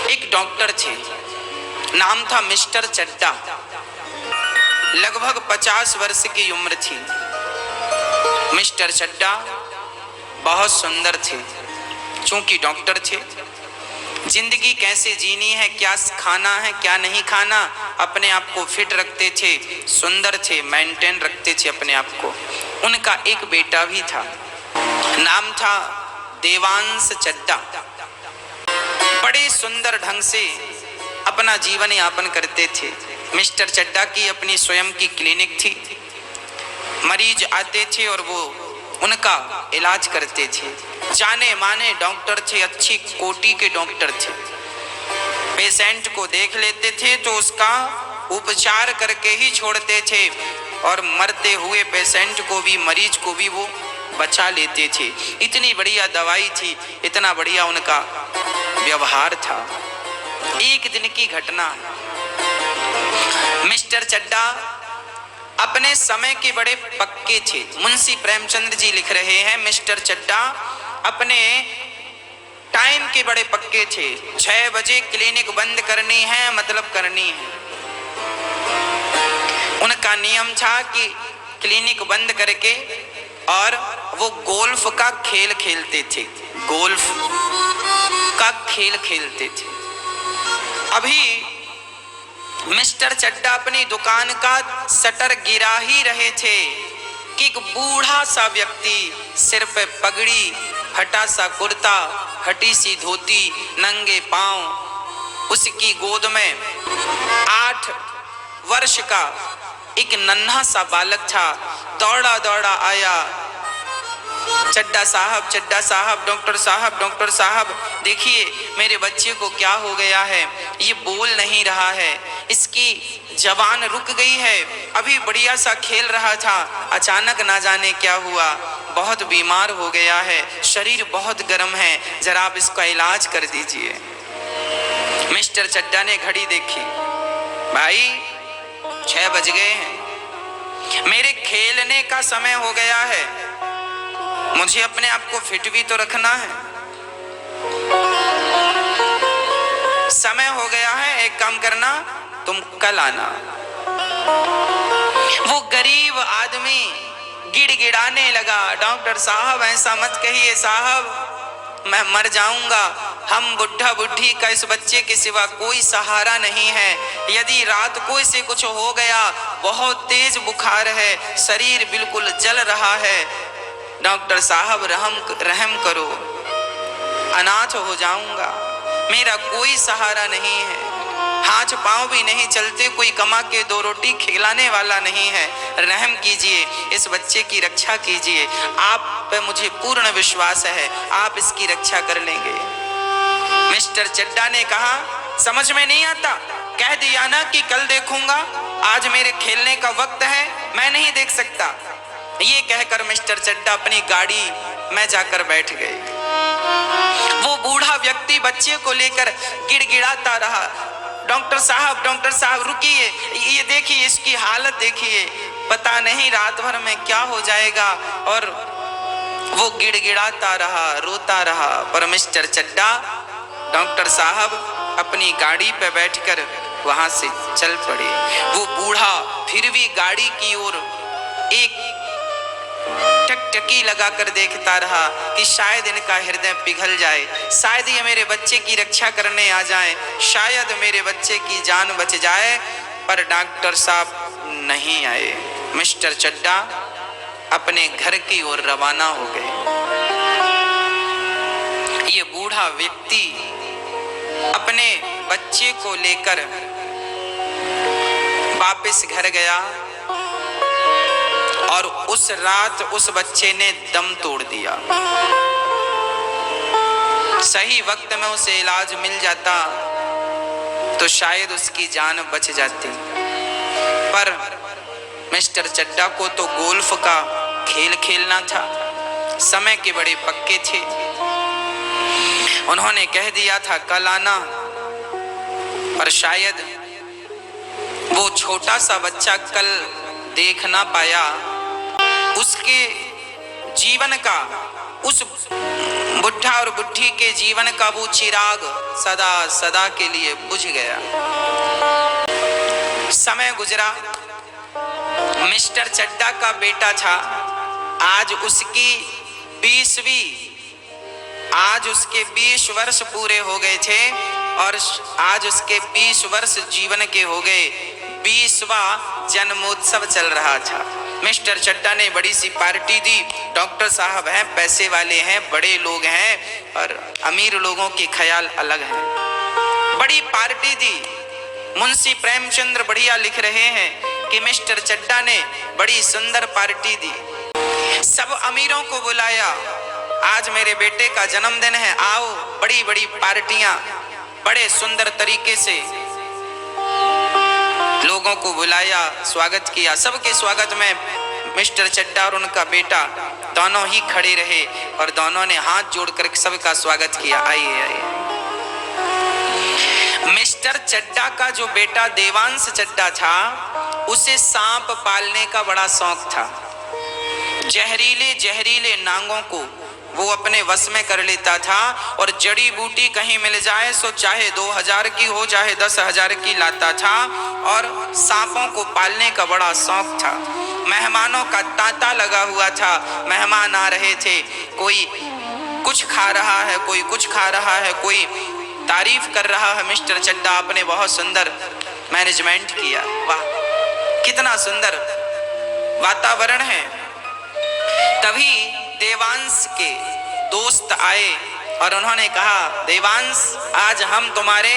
एक डॉक्टर थे, नाम था मिस्टर चड्डा। लगभग 50 वर्ष की उम्र थी। मिस्टर चड्डा बहुत सुंदर थे, चूंकि डॉक्टर थे। जिंदगी कैसे जीनी है, क्या खाना है, क्या नहीं खाना, अपने आप को फिट रखते थे, सुंदर थे, मेंटेन रखते थे अपने आप को। उनका एक बेटा भी था, नाम था देवांश चड्डा। बड़े सुंदर ढंग से अपना जीवन यापन करते थे। मिस्टर चड्डा की अपनी स्वयं की क्लिनिक थी। मरीज आते थे और वो उनका इलाज करते थे। जाने माने डॉक्टर थे, अच्छी कोटि के डॉक्टर थे। पेशेंट को देख लेते थे तो उसका उपचार करके ही छोड़ते थे, और मरते हुए पेशेंट को भी, मरीज को भी वो बचा लेते थे। इतनी बढ़िया दवाई थी, इतना बढ़िया उनका व्यवहार था। एक दिन की घटना, मिस्टर चड्डा अपने समय के बड़े पक्के थे। मुंशी प्रेमचंद जी लिख रहे हैं, मिस्टर चड्डा अपने टाइम के बड़े पक्के थे। 6 बजे क्लिनिक बंद करनी है, मतलब करनी है। उनका नियम था कि क्लिनिक बंद करके और वो गोल्फ का खेल खेलते थे। गोल्फ का खेल खेलते थे। अभी मिस्टर चड्डा अपनी दुकान का शटर गिरा ही रहे थे कि एक बूढ़ा सा व्यक्ति, सिर पे पगड़ी, फटा सा कुर्ता, फटी सी धोती, नंगे पांव, उसकी गोद में 8 वर्ष का एक नन्हा सा बालक था। दौड़ा दौड़ा आया, चड्डा साहब, चड्डा साहब, डॉक्टर साहब, डॉक्टर साहब, देखिए मेरे बच्चे को क्या हो गया है, ये बोल नहीं रहा है, इसकी जबान रुक गई है। अभी बढ़िया सा खेल रहा था, अचानक ना जाने क्या हुआ, बहुत बीमार हो गया है, शरीर बहुत गर्म है, जरा आप इसका इलाज कर दीजिए। मिस्टर चड्डा ने घड़ी देखी, भाई 6 बज गए हैं, मेरे खेलने का समय हो गया है, मुझे अपने आप को फिट भी तो रखना है, समय हो गया है, एक काम करना, तुम कल आना। वो गरीब आदमी गिड़गिड़ाने लगा, डॉक्टर साहब ऐसा मत कहिए साहब, मैं मर जाऊंगा, हम बुढ़ा बुढ़ी का इस बच्चे के सिवा कोई सहारा नहीं है, यदि रात को इसे कुछ हो गया, बहुत तेज बुखार है, शरीर बिल्कुल जल रहा है, डॉक्टर साहब रहम करो, अनाथ हो जाऊंगा, मेरा कोई सहारा नहीं है, हाथ पांव भी नहीं चलते, कोई कमा के 2 रोटी खिलाने वाला नहीं है, रहम कीजिए, इस बच्चे की रक्षा कीजिए, आप पे मुझे पूर्ण विश्वास है, आप इसकी रक्षा कर लेंगे। मिस्टर चड्डा ने कहा, समझ में नहीं आता, कह दिया ना कि कल देखूंगा, आज मेरे खेलने का वक्त है, मैं नहीं देख सकता। ये कहकर मिस्टर चड्डा अपनी गाड़ी में जाकर बैठ गए। वो बूढ़ा व्यक्ति बच्चे को लेकर गिड़गिड़ाता रहा, डॉक्टर साहब रुकिए, ये देखिए इसकी हालत देखिए, पता नहीं रात भर में क्या हो जाएगा। और वो गिड़गिड़ाता रहा, रोता रहा, पर मिस्टर चड्डा, डॉक्टर साहब अपनी गाड़ी पे बैठकर वहां से चल पड़े। वो बूढ़ा फिर भी गाड़ी की ओर एक टकटकी लगाकर देखता रहा कि शायद इनका हृदय पिघल जाए, शायद ये मेरे बच्चे की रक्षा करने आ जाएं, शायद मेरे बच्चे की जान बच जाए। पर डॉक्टर साहब नहीं आए। मिस्टर चड्डा अपने घर की ओर रवाना हो गए। ये बूढ़ा व्यक्ति अपने बच्चे को लेकर वापस घर गया और उस रात उस बच्चे ने दम तोड़ दिया। सही वक्त में उसे इलाज मिल जाता तो शायद उसकी जान बच जाती, पर मिस्टर चड्डा को तो गोल्फ का खेल खेलना था, समय के बड़े पक्के थे। उन्होंने कह दिया था कल आना, पर शायद वो छोटा सा बच्चा कल देख ना पाया। उसके जीवन का, उस बुढ़ा और बुढ़ी के जीवन का वो चिराग सदा सदा के लिए बुझ गया। समय गुजरा, मिस्टर चड्डा का बेटा था, आज उसके 20 वर्ष पूरे हो गए थे और आज उसके 20 वर्ष जीवन के हो गए। 20वां जन्मोत्सव चल रहा था। मिस्टर चड्डा ने बड़ी सी पार्टी दी। डॉक्टर साहब हैं, पैसे वाले हैं, बड़े लोग हैं और अमीर लोगों के ख्याल अलग हैं। बड़ी पार्टी दी। मुंशी प्रेमचंद्र बढ़िया लिख रहे हैं कि मिस्टर चड्डा ने बड़ी सुंदर पार्टी दी। सब अमीरों को बुलाया, आज मेरे बेटे का जन्मदिन है, आओ। बड़ी बड़ी पार्टियां, बड़े सुंदर तरीके से लोगों को बुलाया, स्वागत किया। सबके स्वागत में मिस्टर चड्डा और उनका बेटा दोनों ही खड़े रहे और दोनों ने हाथ जोड़कर सबका स्वागत किया। आइए आइए। मिस्टर चड्डा का जो बेटा देवांश चड्डा था, उसे सांप पालने का बड़ा शौक था। जहरीले जहरीले नांगों को वो अपने वश में कर लेता था और जड़ी बूटी कहीं मिल जाए सो चाहे 2000 की हो चाहे 10,000 की लाता था और सांपों को पालने का बड़ा शौक था। मेहमानों का तांता लगा हुआ था, मेहमान आ रहे थे, कोई कुछ खा रहा है, कोई कुछ खा रहा है, कोई तारीफ कर रहा है। मिस्टर चड्डा आपने बहुत सुंदर मैनेजमेंट किया, वाह कितना सुंदर वातावरण है। तभी देवांश के दोस्त आए और उन्होंने कहा, देवांश आज हम तुम्हारे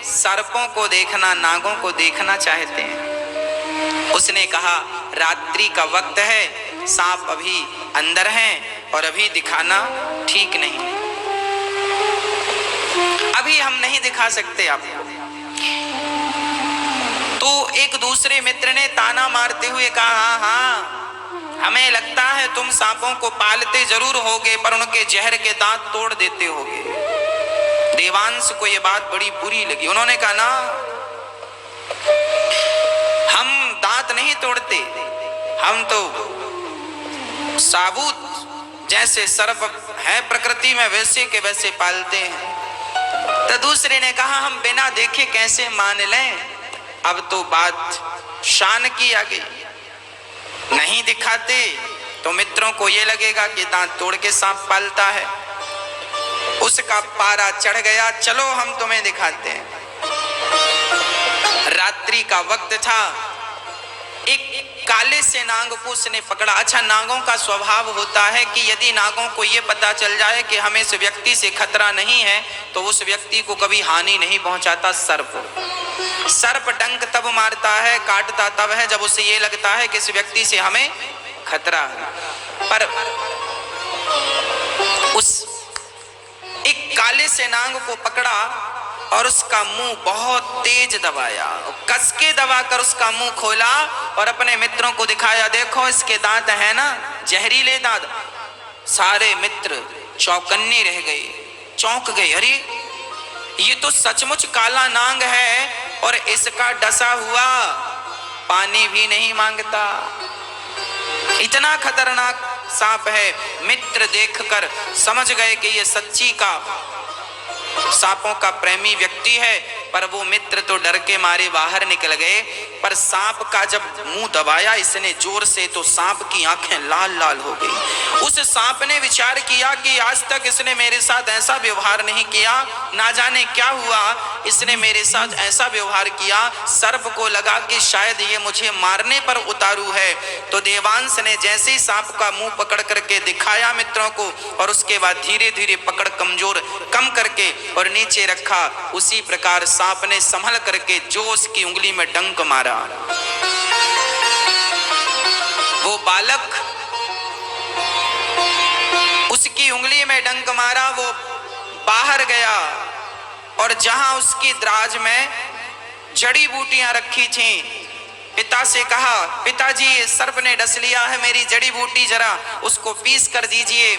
सर्पों को देखना, नागों को देखना चाहते हैं। उसने कहा, रात्रि का वक्त है, सांप अभी अंदर हैं और अभी दिखाना ठीक नहीं, अभी हम नहीं दिखा सकते आपको। तो एक दूसरे मित्र ने ताना मारते हुए कहा, हाँ हाँ हमें लगता है तुम सांपों को पालते जरूर होगे पर उनके जहर के दांत तोड़ देते होगे। देवांश को यह बात बड़ी बुरी लगी। उन्होंने कहा, ना हम दांत नहीं तोड़ते, हम तो साबुत जैसे सर्प है प्रकृति में वैसे के वैसे पालते हैं। तो दूसरे ने कहा, हम बिना देखे कैसे मान लें, अब तो बात शान की आ गई, नहीं दिखाते तो मित्रों को ये लगेगा कि दांत तोड़ के सांप पालता है। उसका पारा चढ़ गया, चलो हम तुम्हें दिखाते हैं। रात्रि का वक्त था, एक काले से नाग को उसने पकड़ा। अच्छा, नागों का स्वभाव होता है कि यदि नागों को ये पता चल जाए कि हमें इस व्यक्ति से खतरा नहीं है तो उस व्यक्ति को कभी हानि नहीं पहुंचाता। सर्प डंक तब मारता है, काटता तब है जब उसे ये लगता है कि इस व्यक्ति से हमें खतरा है। पर उस एक काले से नाग को पकड़ा और उसका मुंह बहुत तेज दबाया, कस के दबाकर उसका मुंह खोला और अपने मित्रों को दिखाया, देखो इसके दांत है ना, जहरीले दांत। सारे मित्र चौकन्ने रह गए, चौंक गए, अरे ये तो सचमुच काला नाग है और इसका डसा हुआ पानी भी नहीं मांगता, इतना खतरनाक सांप है। मित्र देखकर समझ गए कि ये सच्ची का सांपों का प्रेमी व्यक्ति है, पर वो मित्र तो डर के मारे बाहर निकल गए। पर सांप का जब मुंह दबाया इसने जोर से तो सांप की आंखें लाल लाल हो गई। उस सांप ने विचार किया कि आज तक इसने मेरे साथ ऐसा व्यवहार नहीं किया, ना जाने क्या हुआ इसने मेरे साथ ऐसा व्यवहार किया। सर्प को लगा कि शायद ये मुझे मारने पर उतारू है। तो देवांश ने जैसे ही सांप का मुंह पकड़ करके दिखाया मित्रों को और उसके बाद धीरे धीरे पकड़ कमजोर कम करके और नीचे रखा, उसी प्रकार सांप ने संभल करके जो उसकी उंगली में डंक मारा, वो बालक उसकी उंगली में डंक मारा, वो बाहर गया और जहां उसकी दराज में जड़ी बूटियां रखी थीं, पिता से कहा, पिताजी ये सर्प ने डस लिया है मेरी जड़ी बूटी, जरा उसको पीस कर दीजिए।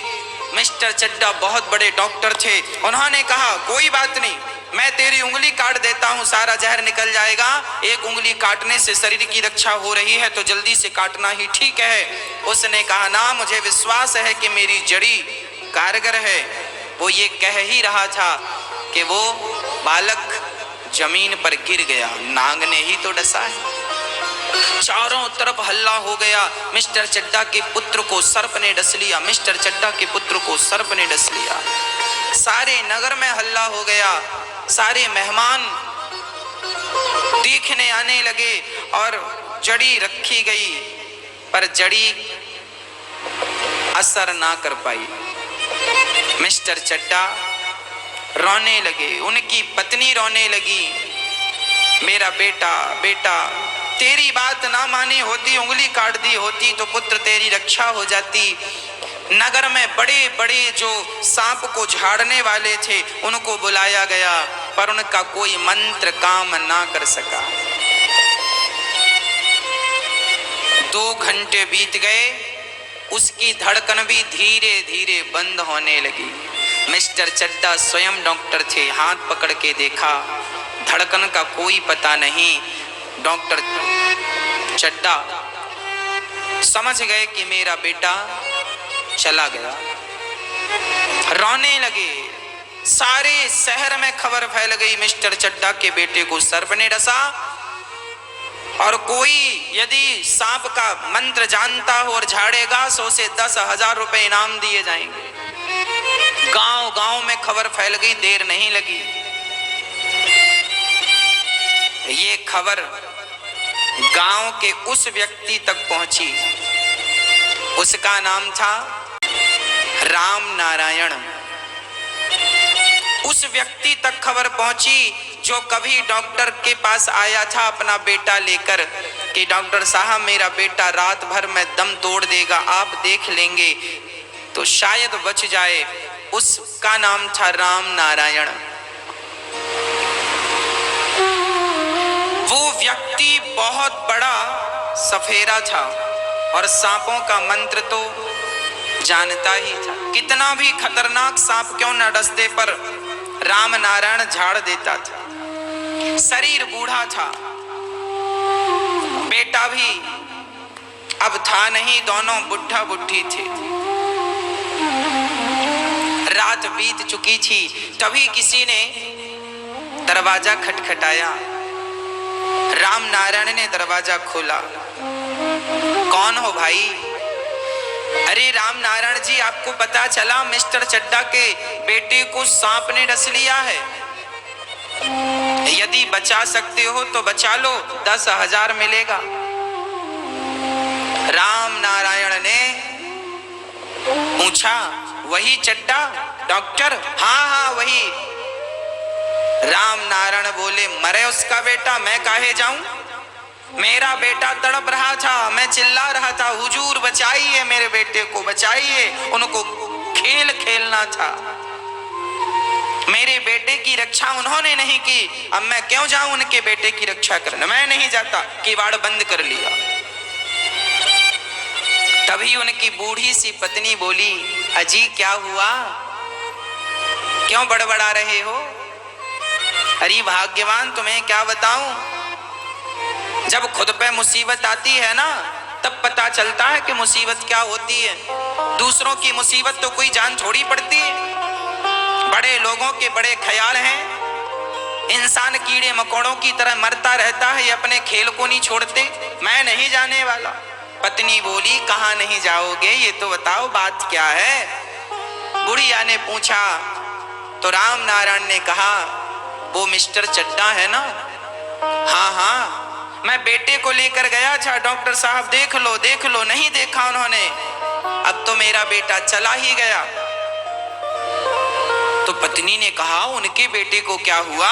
मिस्टर चड्डा बहुत बड़े डॉक्टर थे, उन्होंने कहा कोई बात नहीं, मैं तेरी उंगली काट देता हूं, सारा जहर निकल जाएगा। एक उंगली काटने से शरीर की रक्षा हो रही है तो जल्दी से काटना ही ठीक है। उसने कहा, ना मुझे विश्वास है कि मेरी जड़ी कारगर है, वो ये कह ही रहा था कि वो बालक जमीन पर गिर गया, नाग ने ही तो डसा है। चारों तरफ हल्ला हो गया, मिस्टर चड्डा के पुत्र को सर्प ने डस लिया, मिस्टर चड्डा के पुत्र को सर्प ने डस लिया। सारे नगर में हल्ला हो गया, सारे मेहमान देखने आने लगे और जड़ी रखी गई, पर जड़ी असर ना कर पाई। मिस्टर चड्डा रोने लगे, उनकी पत्नी रोने लगी, मेरा बेटा बेटा, तेरी बात ना मानी होती, उंगली काट दी होती तो पुत्र तेरी रक्षा हो जाती। नगर में बड़े बड़े जो सांप को झाड़ने वाले थे उनको बुलाया गया, पर उनका कोई मंत्र काम ना कर सका। 2 घंटे बीत गए, उसकी धड़कन भी धीरे धीरे बंद होने लगी। मिस्टर चड्डा स्वयं डॉक्टर थे, हाथ पकड़ के देखा, धड़कन का कोई पता नहीं। डॉक्टर चड्डा समझ गए कि मेरा बेटा चला गया, रोने लगे। सारे शहर में खबर फैल गई, मिस्टर चड्डा के बेटे को सर्प ने डसा, और कोई यदि सांप का मंत्र जानता हो और झाड़ेगा 100 से 10,000 रुपए इनाम दिए जाएंगे। गांव गांव में खबर फैल गई, देर नहीं लगी। ये खबर गांव के उस व्यक्ति तक पहुंची, उसका नाम था राम नारायण। उस व्यक्ति तक खबर पहुंची जो कभी डॉक्टर के पास आया था अपना बेटा लेकर कि डॉक्टर साहब मेरा बेटा रात भर में दम तोड़ देगा, आप देख लेंगे तो शायद बच जाए। उसका नाम था राम नारायण। वो व्यक्ति बहुत बड़ा सफेरा था और सांपों का मंत्र तो जानता ही था। कितना भी खतरनाक सांप क्यों न डस दे, पर राम नारायण झाड़ देता था। शरीर बूढ़ा था, बेटा भी अब था नहीं, दोनों बुढ़ा बुढ़ी थे। रात बीत चुकी थी, तभी किसी ने दरवाजा खटखटाया। राम नारायण ने दरवाजा खोला। कौन हो भाई? अरे राम नारायण जी, आपको पता चला मिस्टर चड्डा के बेटे को सांप ने डस लिया है, यदि बचा सकते हो तो बचा लो, 10,000 मिलेगा। राम नारायण ने पूछा, वही चड्डा डॉक्टर? हाँ हाँ वही। राम नारायण बोले, मरे उसका बेटा, मैं काहे जाऊं? मेरा बेटा तड़प रहा था, मैं चिल्ला रहा था, हुजूर बचाइए मेरे बेटे को, बचाइए, उनको खेल खेलना था। मेरे बेटे की रक्षा उन्होंने नहीं की, अब मैं क्यों जाऊं उनके बेटे की रक्षा करने? मैं नहीं जाता। किवाड़ बंद कर लिया। तभी उनकी बूढ़ी सी पत्नी बोली, अजी क्या हुआ, क्यों बड़बड़ा रहे हो? अरे भाग्यवान, तुम्हें क्या बताऊं, जब खुद पे मुसीबत आती है ना तब पता चलता है कि मुसीबत क्या होती है। दूसरों की मुसीबत तो कोई जान थोड़ी पड़ती है। बड़े लोगों के बड़े ख्याल हैं, इंसान कीड़े मकोड़ों की तरह मरता रहता है, ये अपने खेल को नहीं छोड़ते। मैं नहीं जाने वाला। पत्नी बोली, कहाँ नहीं जाओगे, ये तो बताओ बात क्या है? बुढ़िया ने पूछा तो राम नारायण ने कहा, वो मिस्टर चड्डा है ना? हाँ हाँ, मैं बेटे को लेकर गया था, डॉक्टर साहब देख लो देख लो, नहीं देखा उन्होंने, अब तो मेरा बेटा चला ही गया। तो पत्नी ने कहा, उनके बेटे को क्या हुआ?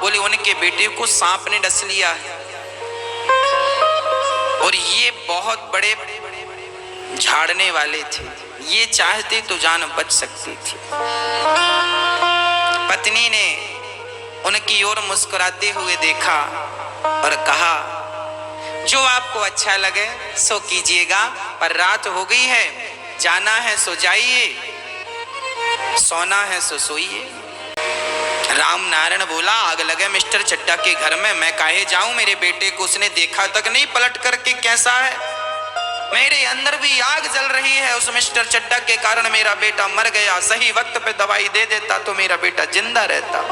बोले, उनके बेटे को सांप ने डस लिया है, और ये बहुत बड़े झाड़ने वाले थे, ये चाहते तो जान बच सकती थी। पत्नी ने उनकी ओर मुस्कुराते हुए देखा और कहा, जो आपको अच्छा लगे सो कीजिएगा, पर रात हो गई है, जाना है सो जाइए, सोना है सो सोइए। राम नारायण बोला, आग लगे मिस्टर चड्डा के घर में, मैं काहे जाऊं? मेरे बेटे को उसने देखा तक नहीं, पलट करके कैसा है? मेरे अंदर भी आग जल रही है। उस मिस्टर चड्डा के कारण मेरा बेटा मर गया। सही वक्त पे दवाई दे देता तो मेरा बेटा जिंदा रहता।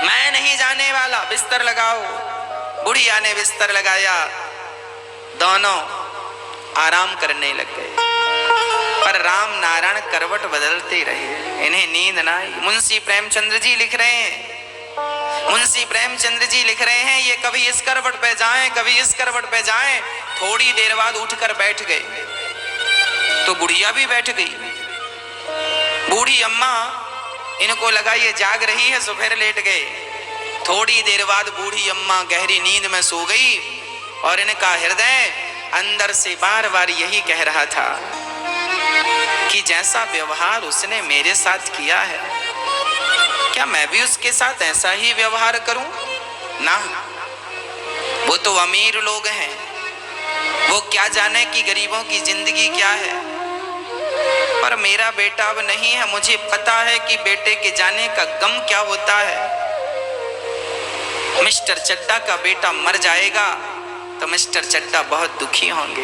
मैं नहीं जाने वाला, बिस्तर लगाओ। बुढ़िया ने बिस्तर लगाया, दोनों आराम करने लग गए। पर राम नारायण करवट बदलते रहे, इन्हें नींद ना आई। मुंशी प्रेमचंद्र जी लिख रहे हैं, मुंशी प्रेमचंद्र जी लिख रहे हैं, ये कभी इस करवट पे जाएं, कभी इस करवट पे जाएं। थोड़ी देर बाद उठकर बैठ गए तो बुढ़िया भी बैठ गई। बूढ़ी अम्मा, इनको लगा ये जाग रही है, सो फिर लेट गए। थोड़ी देर बाद बूढ़ी अम्मा गहरी नींद में सो गई और इनका हृदय अंदर से बार बार यही कह रहा था कि जैसा व्यवहार उसने मेरे साथ किया है, क्या मैं भी उसके साथ ऐसा ही व्यवहार करूं? ना, वो तो अमीर लोग हैं, वो क्या जाने कि गरीबों की जिंदगी क्या है। पर मेरा बेटा अब नहीं है, मुझे पता है कि बेटे के जाने का गम क्या होता है। मिस्टर चड्डा का बेटा मर जाएगा तो मिस्टर चड्डा बहुत दुखी होंगे।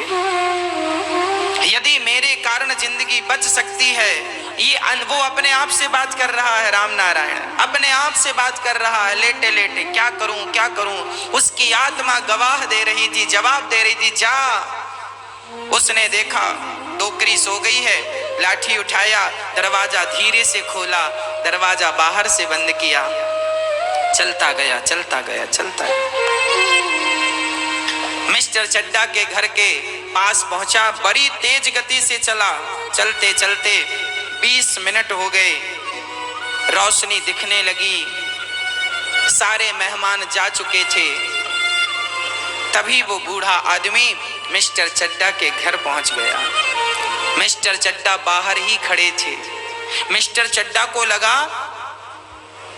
यदि मेरे कारण जिंदगी बच सकती है, ये वो अपने आप से बात कर रहा है। राम नारायण अपने आप से बात कर रहा है, लेटे लेटे, क्या करूं क्या करूं। उसकी आत्मा गवाह दे रही थी, जवाब दे रही थी, जा। उसने देखा टोकरी सो गई है, लाठी उठाया, दरवाजा धीरे से खोला, दरवाजा बाहर से बंद किया, चलता गया चलता गया चलता गया। मिस्टर चड्डा के घर के पास पहुंचा, बड़ी तेज गति से चला। चलते चलते 20 मिनट हो गए, रोशनी दिखने लगी, सारे मेहमान जा चुके थे। तभी वो बूढ़ा आदमी मिस्टर चड्डा के घर पहुंच गया। मिस्टर चड्डा बाहर ही खड़े थे। मिस्टर चड्डा को लगा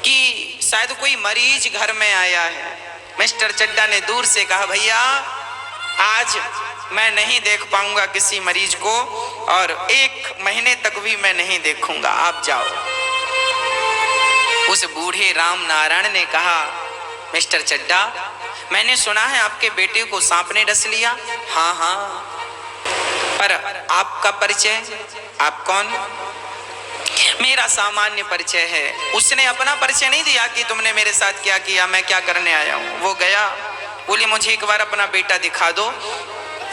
कि शायद कोई मरीज घर में आया है। मिस्टर चड्डा ने दूर से कहा, भैया आज मैं नहीं देख पाऊंगा किसी मरीज को और 1 महीने तक भी मैं नहीं देखूंगा, आप जाओ। उस बूढ़े राम नारायण ने कहा, मिस्टर चड्डा, मैंने सुना है आपके बेटे को सांप ने डस लिया। हाँ हाँ, पर आपका परिचय, आप कौन? मेरा सामान्य परिचय है। उसने अपना परिचय नहीं दिया कि तुमने मेरे साथ क्या किया, मैं क्या करने आया हूं। वो गया, बोले मुझे एक बार अपना बेटा दिखा दो,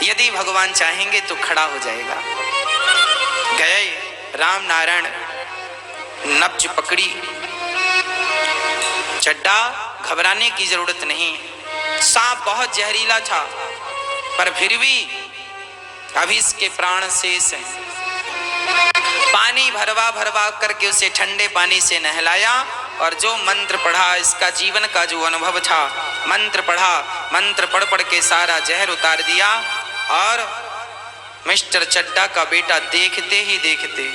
यदि भगवान चाहेंगे तो खड़ा हो जाएगा। गए, राम नारायण नब्ज पकड़ी। चड्डा, घबराने की जरूरत नहीं, सांप बहुत जहरीला था, पर फिर भी अभी इसके प्राण शेष हैं। पानी भरवा भरवा करके उसे ठंडे पानी से नहलाया और जो मंत्र पढ़ा, इसका जीवन का जो अनुभव था, मंत्र पढ़ा, मंत्र पढ़ पढ़ के सारा जहर उतार दिया। और मिस्टर चड्डा का बेटा देखते ही देखते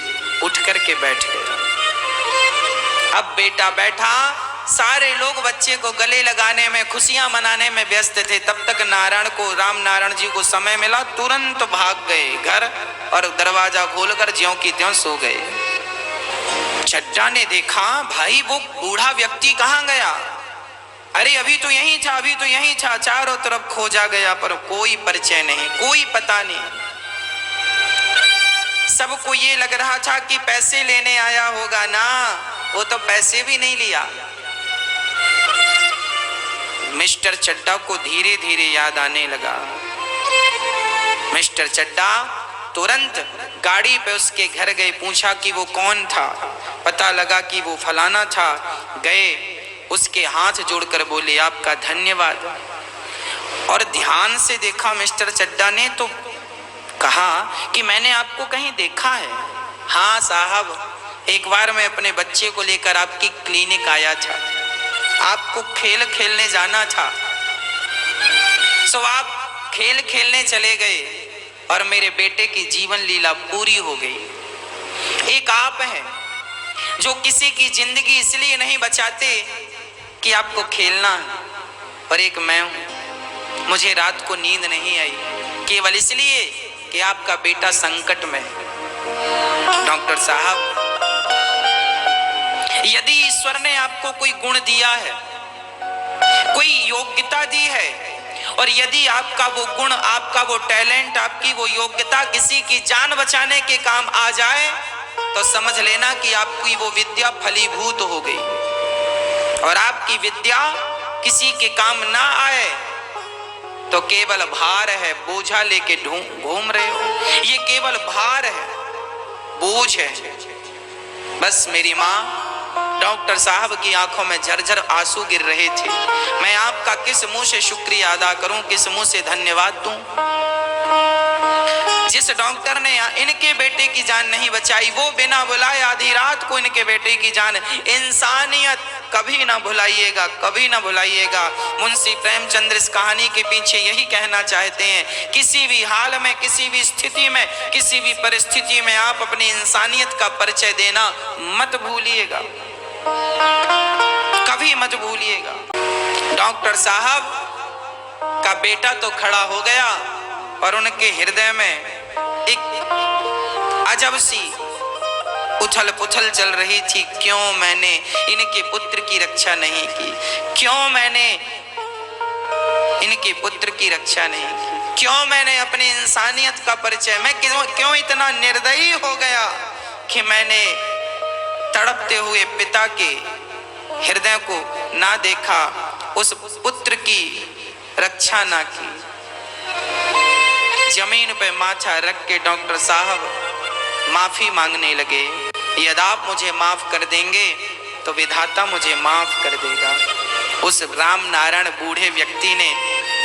उठ करके बैठ गया। अब बेटा बैठा, सारे लोग बच्चे को गले लगाने में, खुशियां मनाने में व्यस्त थे। तब तक नारायण को, राम नारायण जी को समय मिला, तुरंत भाग गए घर और दरवाजा खोलकर ज्यों की त्यों सो गए। चड्डा ने देखा, भाई वो बूढ़ा व्यक्ति कहाँ गया? अरे अभी तो यही था, अभी तो यही था, चारों तरफ खोजा गया पर कोई परिचय नहीं, कोई पता नहीं। सबको ये लग रहा था कि पैसे लेने आया होगा ना, वो तो पैसे भी नहीं लिया। मिस्टर चड्डा को धीरे धीरे याद आने लगा। मिस्टर चड्डा तुरंत गाड़ी पे उसके घर गए, पूछा कि वो कौन था। पता लगा कि वो फलाना था। गए, उसके हाथ जोड़कर बोले, आपका धन्यवाद। और ध्यान से देखा मिस्टर चड्डा ने तो कहा कि मैंने आपको कहीं देखा है। हाँ साहब, एक बार मैं अपने बच्चे को लेकर आपकी क्लिनिक आया था, आपको खेल खेलने जाना था, सो आप खेल खेलने चले गए और मेरे बेटे की जीवन लीला पूरी हो गई। एक आप हैं जो किसी की जिंदगी इसलिए नहीं बचाते कि आपको खेलना है, और एक मैं हूं, मुझे रात को नींद नहीं आई केवल इसलिए कि आपका बेटा संकट में। डॉक्टर साहब, यदि ईश्वर ने आपको कोई गुण दिया है, कोई योग्यता दी है, और यदि आपका वो गुण, आपका वो टैलेंट, आपकी वो योग्यता किसी की जान बचाने के काम आ जाए तो समझ लेना कि आपकी वो विद्या फलीभूत हो गई। और आपकी विद्या किसी के काम ना आए तो केवल भार है, बोझा लेके घूम रहे हो। ये केवल भार है, बोझ है। बस मेरी माँ डॉक्टर साहब की आंखों में झरझर आंसू गिर रहे थे। मैं आपका किस मुंह से शुक्रिया अदा करूं, किस मुंह से धन्यवाद दूं। जिस डॉक्टर ने इनके बेटे की जान नहीं बचाई, वो बिना बुलाए आधी रात को इनके बेटे की जान। इंसानियत कभी ना भुलाइएगा, कभी ना भुलाइएगा। मुंशी प्रेमचंद्र इस कहानी के पीछे यही कहना चाहते हैं, किसी भी हाल में, किसी भी स्थिति में, किसी भी परिस्थिति में आप अपनी इंसानियत का परिचय देना मत भूलिएगा, कभी मत भूलिएगा। डॉक्टर साहब का बेटा तो खड़ा हो गया और उनके हृदय में एक अजब सी उथल पुथल चल रही थी। क्यों मैंने इनके पुत्र की रक्षा नहीं की, क्यों मैंने इनके पुत्र की रक्षा नहीं की, क्यों मैंने अपनी इंसानियत का परिचय, मैं क्यों इतना निर्दयी हो गया कि मैंने तड़पते हुए पिता के हृदय को ना देखा, उस पुत्र की रक्षा ना की। जमीन पे माथा रख के डॉक्टर साहब माफी मांगने लगे। यदि आप मुझे माफ कर देंगे तो विधाता मुझे माफ कर देगा। उस राम नारायण बूढ़े व्यक्ति ने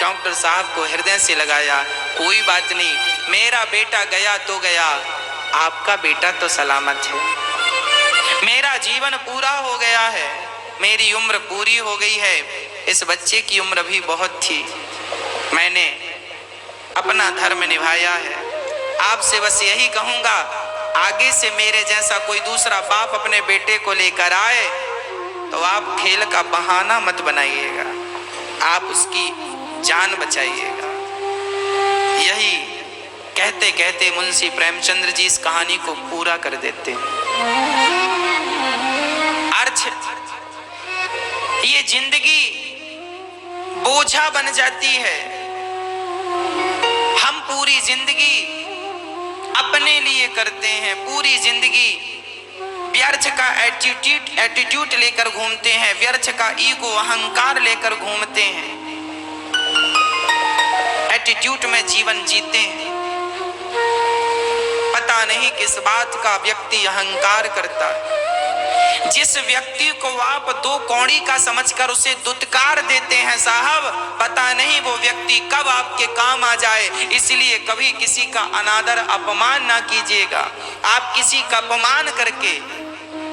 डॉक्टर साहब को हृदय से लगाया, कोई बात नहीं, मेरा बेटा गया तो गया, आपका बेटा तो सलामत है। मेरा जीवन पूरा हो गया है, मेरी उम्र पूरी हो गई है, इस बच्चे की उम्र भी बहुत थी, मैंने अपना धर्म निभाया है। आपसे बस यही कहूंगा, आगे से मेरे जैसा कोई दूसरा बाप अपने बेटे को लेकर आए तो आप खेल का बहाना मत बनाइएगा, आप उसकी जान बचाइएगा। यही कहते कहते मुंशी प्रेमचंद्र जी इस कहानी को पूरा कर देते हैं। अर्थ, ये जिंदगी बोझा बन जाती है। हम पूरी जिंदगी अपने लिए करते हैं, पूरी जिंदगी व्यर्थ का एटीट्यूड लेकर घूमते हैं, व्यर्थ का ईगो, अहंकार लेकर घूमते हैं, एटीट्यूड में जीवन जीते हैं। पता नहीं किस बात का व्यक्ति अहंकार करता है। जिस व्यक्ति को आप दो कौड़ी का समझकर उसे दुत्कार देते हैं साहब, पता नहीं वो व्यक्ति कब आपके काम आ जाए। इसलिए कभी किसी का अनादर, अपमान ना कीजिएगा। आप किसी का अपमान करके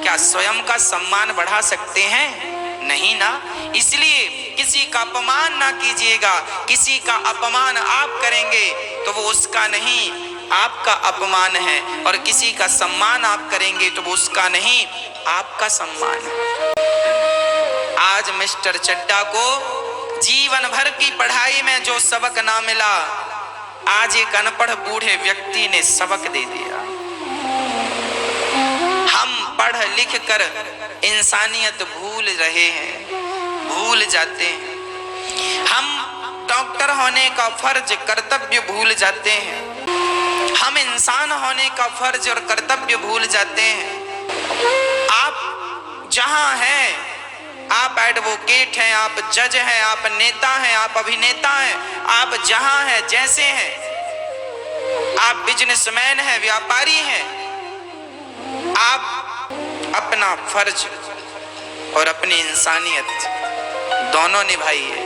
क्या स्वयं का सम्मान बढ़ा सकते हैं? नहीं ना। इसलिए किसी का अपमान ना कीजिएगा। किसी का अपमान आप करेंगे तो वो उसका नहीं, आपका अपमान है, और किसी का सम्मान आप करेंगे तो वो उसका नहीं, आपका सम्मान है। आज मिस्टर चड्डा को जीवन भर की पढ़ाई में जो सबक ना मिला, आज एक अनपढ़ बूढ़े व्यक्ति ने सबक दे दिया। हम पढ़ लिख कर इंसानियत भूल रहे हैं, भूल जाते हैं। हम डॉक्टर होने का फर्ज, कर्तव्य भूल जाते हैं। हम इंसान होने का फर्ज और कर्तव्य भूल जाते हैं। आप जहां हैं, आप एडवोकेट हैं, आप जज हैं, आप नेता हैं, आप अभिनेता हैं, आप जहां हैं, जैसे हैं, आप बिजनेसमैन हैं, व्यापारी हैं, आप अपना फर्ज और अपनी इंसानियत दोनों निभाइए।